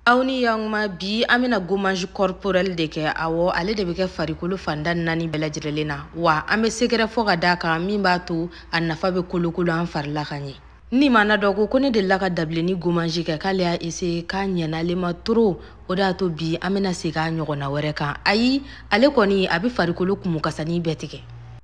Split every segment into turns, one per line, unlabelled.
Awni yang ma bi amina gommage corporel de ke awo ale de be ke farikolo fandan nani belajirelena wa ame segere fo ga daka min ba to annafa be kolokolo an farla kanye ni mana dogo ko ne de la ka dableni gommage ke kale a ese ka nyana le ma tro oda to bi amina se ga nyogona were kan ayi ale koni abi farikolo kumu kasani betike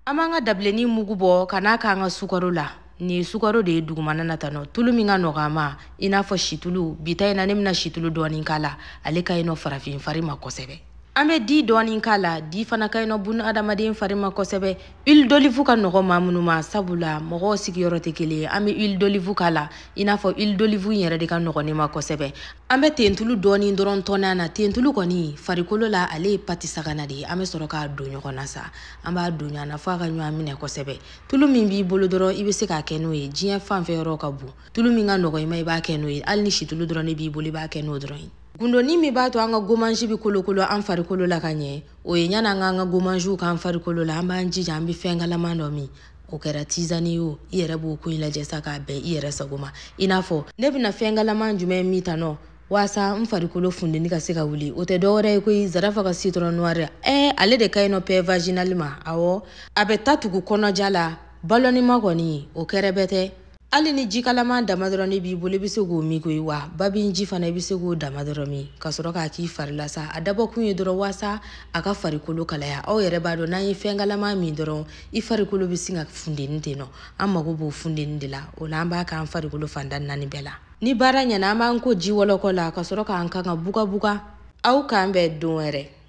amanga dableni mugubo kana ka nga sukaro la ni sukaro de dugumana natano tulu minga nogama ina fo shitulu bita ina nemna shitulu doni kala ale kayno farafin farima kosebe ame di doni kala di fana kayno bun adamaden farima kosebe huile d'olive ka nogo mamunuma sabula mogo sigiyoro tekele ame huile d'olive kala ina fo huile d'olive yere de ka nogo ne ma kosebe ame tentulu doni doron tonana tentulu koni farikolo la ale pati sagana de ame soroka do nyogona sa amba do nyana fa ga nyu amine kosebe tulu min bi bolo doro ibe se ka keno e jien fan fe ro ka bu tulu min ga nogo mai ba keno e alni shitulu doro ne bi bolo ba keno doro gundo ni mi ba to anga gommage bi kolokolo an farikolo la kanye o yenya na anga gommage kan farikolo la amba nji jambi fengala manomi o kera tizani yo yere bo ko ila jesa ka be yere sagoma inafo ne bina fengala manjume mitano wasa farikolo fundini ka se ka wuli o te dore ko zarafa ka citron noir ale de kayno pe vaginalement awo abeta tugu kono jala baloni magoni o kerebete ali ni jikalama damadroni bi bole bi se go mi ko wa babi nji fana bi se go damadromi kasoro ka ki farla sa adabo kun ye doro wasa aka farikolo kala ya o yere bado na yi fengalama mi doro I farikolo bi singa fundini teno amma go bo fundini de la o lamba ka farikolo fandan nani bela ni baranya na ma nko ji wolo ko la kasoro ka anka buga buga au ka mbe donere